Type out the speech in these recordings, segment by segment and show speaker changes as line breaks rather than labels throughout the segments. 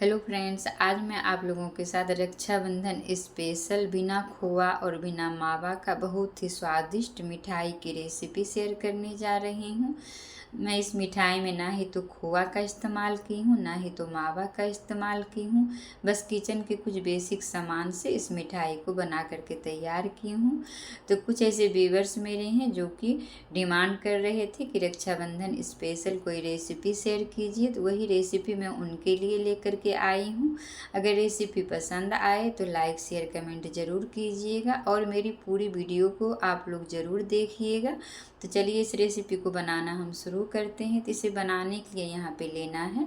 Hello friends, आज मैं आप लोगों के साथ रक्षाबंधन स्पेशल बिना खोआ और बिना मावा का बहुत ही स्वादिष्ट मिठाई की रेसिपी शेयर करने जा रही हूँ। मैं इस मिठाई में ना ही तो खोआ का इस्तेमाल की हूँ, ना ही तो मावा का इस्तेमाल की हूँ। बस किचन के कुछ बेसिक सामान से इस मिठाई को बना करके तैयार की हूँ। तो कुछ ऐसे व्यूअर्स मेरे हैं जो कि डिमांड कर रहे थे कि रक्षाबंधन स्पेशल कोई रेसिपी शेयर कीजिए, तो वही रेसिपी मैं उनके लिए लेकर के आई हूँ। अगर रेसिपी पसंद आए तो लाइक शेयर कमेंट ज़रूर कीजिएगा और मेरी पूरी वीडियो को आप लोग ज़रूर देखिएगा। तो चलिए इस रेसिपी को बनाना हम शुरू करते हैं। तो इसे बनाने के लिए यहाँ पे लेना है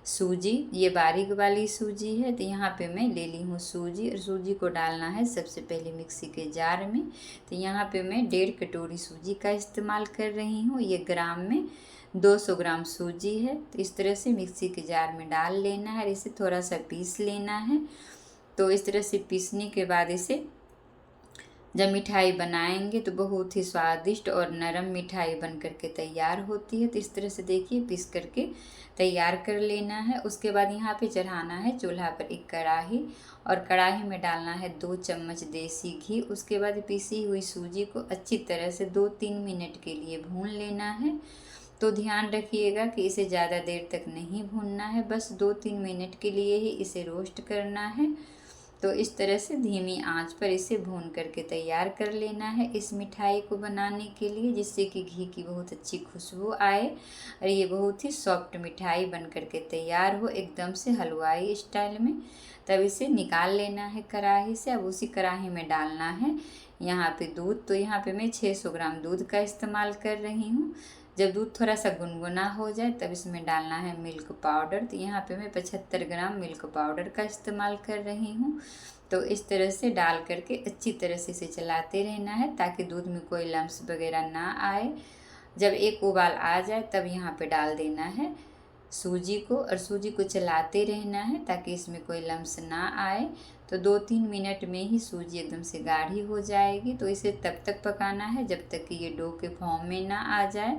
सूजी। ये बारीक वाली सूजी है। तो यहाँ पे मैं ले ली हूँ सूजी, और सूजी को डालना है सबसे पहले मिक्सी के जार में। तो यहाँ पे मैं 1.5 कटोरी सूजी का इस्तेमाल कर रही हूँ। ये ग्राम में 200 ग्राम सूजी है। तो इस तरह से मिक्सी के जार में डाल लेना है और इसे थोड़ा सा पीस लेना है। तो इस तरह से पीसने के बाद इसे जब मिठाई बनाएंगे तो बहुत ही स्वादिष्ट और नरम मिठाई बन करके तैयार होती है। तो इस तरह से देखिए पीस करके तैयार कर लेना है। उसके बाद यहाँ पे चढ़ाना है चूल्हा पर एक कढ़ाई, और कढ़ाई में डालना है 2 चम्मच देसी घी। उसके बाद पिसी हुई सूजी को अच्छी तरह से 2-3 मिनट के लिए भून लेना है। तो ध्यान रखिएगा कि इसे ज़्यादा देर तक नहीं भूनना है, बस 2-3 मिनट के लिए ही इसे रोस्ट करना है। तो इस तरह से धीमी आंच पर इसे भून करके तैयार कर लेना है इस मिठाई को बनाने के लिए, जिससे कि घी की बहुत अच्छी खुशबू आए और ये बहुत ही सॉफ्ट मिठाई बन करके तैयार हो, एकदम से हलवाई स्टाइल में। तब इसे निकाल लेना है कढ़ाई से। अब उसी कढ़ाई में डालना है यहाँ पे दूध। तो यहाँ पे मैं 600 ग्राम दूध का इस्तेमाल कर रही हूँ। जब दूध थोड़ा सा गुनगुना हो जाए तब इसमें डालना है मिल्क पाउडर। तो यहाँ पे मैं 75 ग्राम मिल्क पाउडर का इस्तेमाल कर रही हूँ। तो इस तरह से डाल करके अच्छी तरह से इसे चलाते रहना है ताकि दूध में कोई लम्स वगैरह ना आए। जब एक उबाल आ जाए तब यहाँ पे डाल देना है सूजी को, और सूजी को चलाते रहना है ताकि इसमें कोई लम्स ना आए। तो 2-3 मिनट में ही सूजी एकदम से गाढ़ी हो जाएगी। तो इसे तब तक पकाना है जब तक कि ये डो के फॉर्म में ना आ जाए।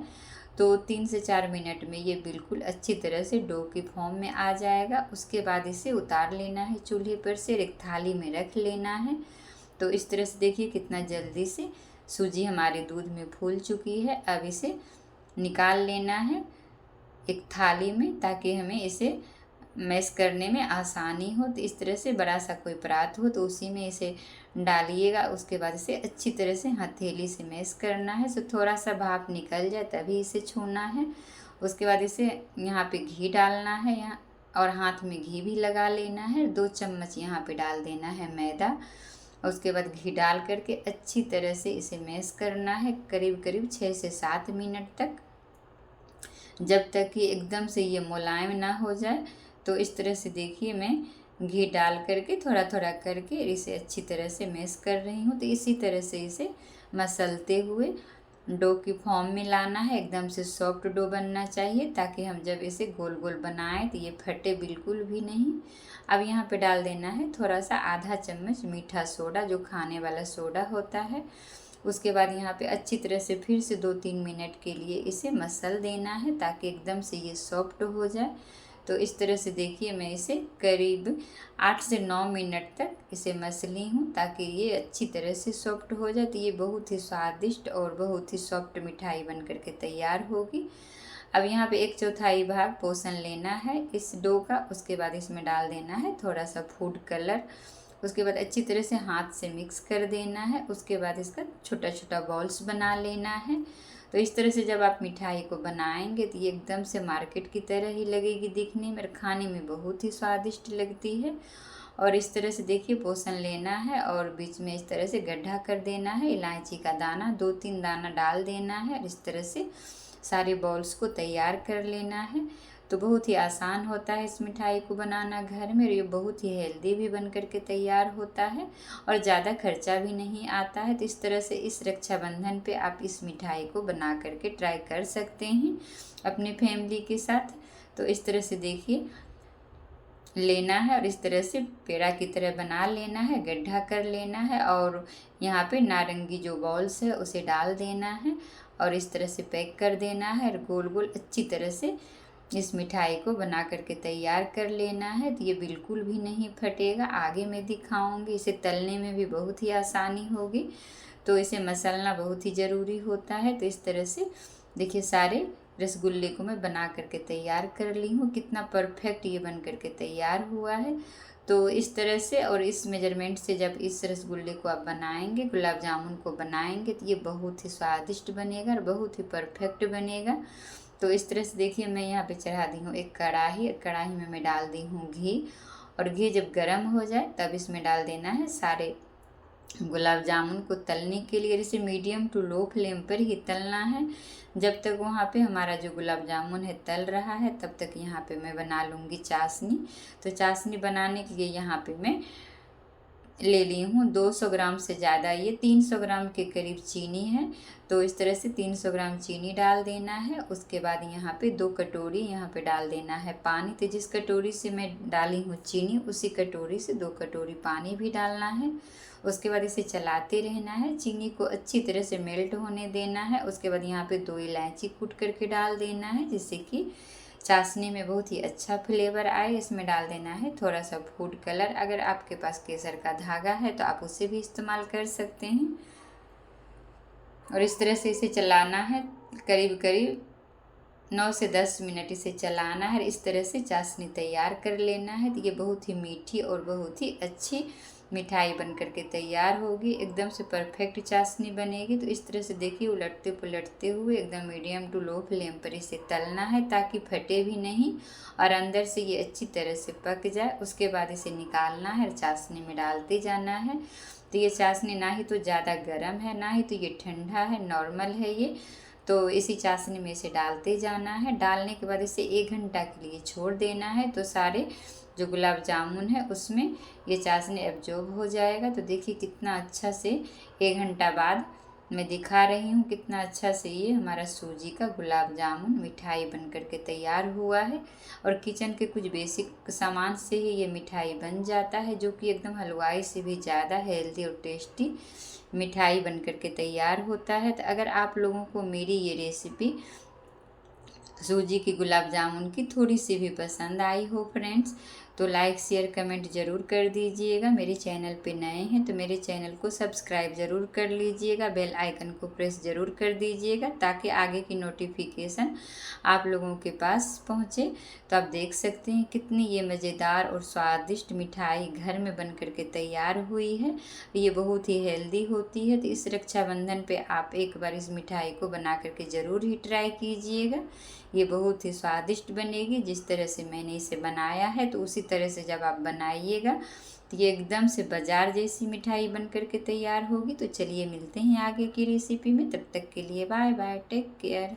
तो 3 से 4 मिनट में ये बिल्कुल अच्छी तरह से डो के फॉर्म में आ जाएगा। उसके बाद इसे उतार लेना है चूल्हे पर से, एक थाली में रख लेना है। तो इस तरह से देखिए कितना जल्दी से सूजी हमारे दूध में फूल चुकी है। अब इसे निकाल लेना है एक थाली में ताकि हमें इसे मैश करने में आसानी हो। तो इस तरह से बड़ा सा कोई परात हो तो उसी में इसे डालिएगा। उसके बाद इसे अच्छी तरह से हथेली से मैश करना है। तो थोड़ा सा भाप निकल जाए तभी इसे छूना है। उसके बाद इसे यहाँ पे घी डालना है यहाँ, और हाथ में घी भी लगा लेना है। 2 चम्मच यहाँ पे डाल देना है मैदा। उसके बाद घी डाल करके अच्छी तरह से इसे मैश करना है करीब करीब 6 से 7 मिनट तक, जब तक कि एकदम से ये मुलायम ना हो जाए। तो इस तरह से देखिए मैं घी डाल करके थोड़ा थोड़ा करके इसे अच्छी तरह से मैश कर रही हूँ। तो इसी तरह से इसे मसलते हुए डो की फॉर्म में लाना है। एकदम से सॉफ्ट डो बनना चाहिए ताकि हम जब इसे गोल गोल बनाएं तो ये फटे बिल्कुल भी नहीं। अब यहाँ पे डाल देना है थोड़ा सा आधा चम्मच मीठा सोडा, जो खाने वाला सोडा होता है। उसके बाद यहाँ पे अच्छी तरह से फिर से 2-3 मिनट के लिए इसे मसल देना है ताकि एकदम से ये सॉफ्ट हो जाए। तो इस तरह से देखिए मैं इसे करीब 8 से 9 मिनट तक इसे मसली हूँ ताकि ये अच्छी तरह से सॉफ्ट हो जाए। तो ये बहुत ही स्वादिष्ट और बहुत ही सॉफ्ट मिठाई बन करके तैयार होगी। अब यहाँ पे 1/4 भाग पोषण लेना है इस डो का। उसके बाद इसमें डाल देना है थोड़ा सा फूड कलर। उसके बाद अच्छी तरह से हाथ से मिक्स कर देना है। उसके बाद इसका छोटा छोटा बॉल्स बना लेना है। तो इस तरह से जब आप मिठाई को बनाएंगे तो ये एकदम से मार्केट की तरह ही लगेगी दिखने में, और खाने में बहुत ही स्वादिष्ट लगती है। और इस तरह से देखिए पोषण लेना है और बीच में इस तरह से गड्ढा कर देना है। इलायची का दाना 2-3 दाना डाल देना है और इस तरह से सारे बॉल्स को तैयार कर लेना है। तो बहुत ही आसान होता है इस मिठाई को बनाना घर में, और ये बहुत ही हेल्दी भी बन करके तैयार होता है और ज़्यादा खर्चा भी नहीं आता है। तो इस तरह से इस रक्षाबंधन पे आप इस मिठाई को बना करके ट्राई कर सकते हैं अपने फैमिली के साथ। तो इस तरह से देखिए लेना है और इस तरह से पेड़ा की तरह बना लेना है, गड्ढा कर लेना है, और यहाँ पे नारंगी जो बॉल्स है उसे डाल देना है और इस तरह से पैक कर देना है और गोल गोल अच्छी तरह से इस मिठाई को बना करके तैयार कर लेना है। तो ये बिल्कुल भी नहीं फटेगा, आगे मैं दिखाऊंगी। इसे तलने में भी बहुत ही आसानी होगी, तो इसे मसलना बहुत ही ज़रूरी होता है। तो इस तरह से देखिए सारे रसगुल्ले को मैं बना करके तैयार कर ली हूँ। कितना परफेक्ट ये बन करके तैयार हुआ है। तो इस तरह से और इस मेजरमेंट से जब इस रसगुल्ले को आप बनाएंगे, गुलाब जामुन को बनाएंगे, तो ये बहुत ही स्वादिष्ट बनेगा और बहुत ही परफेक्ट बनेगा। तो इस तरह से देखिए मैं यहाँ पे चढ़ा दी हूँ एक कढ़ाई। कढ़ाई में मैं डाल दी हूँ घी, और घी जब गर्म हो जाए तब इसमें डाल देना है सारे गुलाब जामुन को तलने के लिए। इसे मीडियम टू लो फ्लेम पर ही तलना है। जब तक वहाँ पे हमारा जो गुलाब जामुन है तल रहा है, तब तक यहाँ पे मैं बना लूँगी चाशनी। तो चाशनी बनाने के लिए यहाँ पे मैं ले ली हूँ 200 ग्राम से ज़्यादा, ये 300 ग्राम के करीब चीनी है। तो इस तरह से 300 ग्राम चीनी डाल देना है। उसके बाद यहाँ पे 2 कटोरी यहाँ पे डाल देना है पानी। तो जिस कटोरी से मैं डाली हूँ चीनी, उसी कटोरी से 2 कटोरी पानी भी डालना है। उसके बाद इसे चलाते रहना है, चीनी को अच्छी तरह से मेल्ट होने देना है। उसके बाद यहाँ पे 2 इलायची कूट करके डाल देना है, जिससे कि चाशनी में बहुत ही अच्छा फ्लेवर आए। इसमें डाल देना है थोड़ा सा फूड कलर। अगर आपके पास केसर का धागा है तो आप उसे भी इस्तेमाल कर सकते हैं। और इस तरह से इसे चलाना है, करीब करीब 9 से 10 मिनट इसे चलाना है। इस तरह से चाशनी तैयार कर लेना है। तो ये बहुत ही मीठी और बहुत ही अच्छी मिठाई बन करके तैयार होगी। एकदम से परफेक्ट चाशनी बनेगी। तो इस तरह से देखिए उलटते पुलटते हुए एकदम मीडियम टू लो फ्लेम पर इसे तलना है, ताकि फटे भी नहीं और अंदर से ये अच्छी तरह से पक जाए। उसके बाद इसे निकालना है और चाशनी में डालते जाना है। तो ये चाशनी ना ही तो ज़्यादा गर्म है, ना ही तो ये ठंडा है, नॉर्मल है ये। तो इसी चाशनी में इसे डालते जाना है। डालने के बाद इसे 1 घंटा के लिए छोड़ देना है। तो सारे जो गुलाब जामुन है उसमें ये चाशनी एब्जॉर्ब हो जाएगा। तो देखिए कितना अच्छा से 1 घंटा बाद मैं दिखा रही हूँ कितना अच्छा से ये हमारा सूजी का गुलाब जामुन मिठाई बन करके तैयार हुआ है। और किचन के कुछ बेसिक सामान से ही ये मिठाई बन जाता है, जो कि एकदम हलवाई से भी ज़्यादा हेल्दी और टेस्टी मिठाई बन करके तैयार होता है। तो अगर आप लोगों को मेरी ये रेसिपी सूजी की गुलाब जामुन की थोड़ी सी भी पसंद आई हो फ्रेंड्स, तो लाइक शेयर कमेंट ज़रूर कर दीजिएगा। मेरे चैनल पे नए हैं तो मेरे चैनल को सब्सक्राइब ज़रूर कर लीजिएगा। बेल आइकन को प्रेस ज़रूर कर दीजिएगा, ताकि आगे की नोटिफिकेशन आप लोगों के पास पहुँचे। तो आप देख सकते हैं कितनी ये मज़ेदार और स्वादिष्ट मिठाई घर में बन करके तैयार हुई है। ये बहुत ही हेल्दी होती है। तो इस रक्षाबंधन पे आप एक बार इस मिठाई को बना करके ज़रूर ही ट्राई कीजिएगा। ये बहुत ही स्वादिष्ट बनेगी। जिस तरह से मैंने इसे बनाया है, तो उसी तरह से जब आप बनाइएगा तो ये एकदम से बाजार जैसी मिठाई बन करके तैयार होगी। तो चलिए मिलते हैं आगे की रेसिपी में। तब तक के लिए बाय बाय, टेक केयर।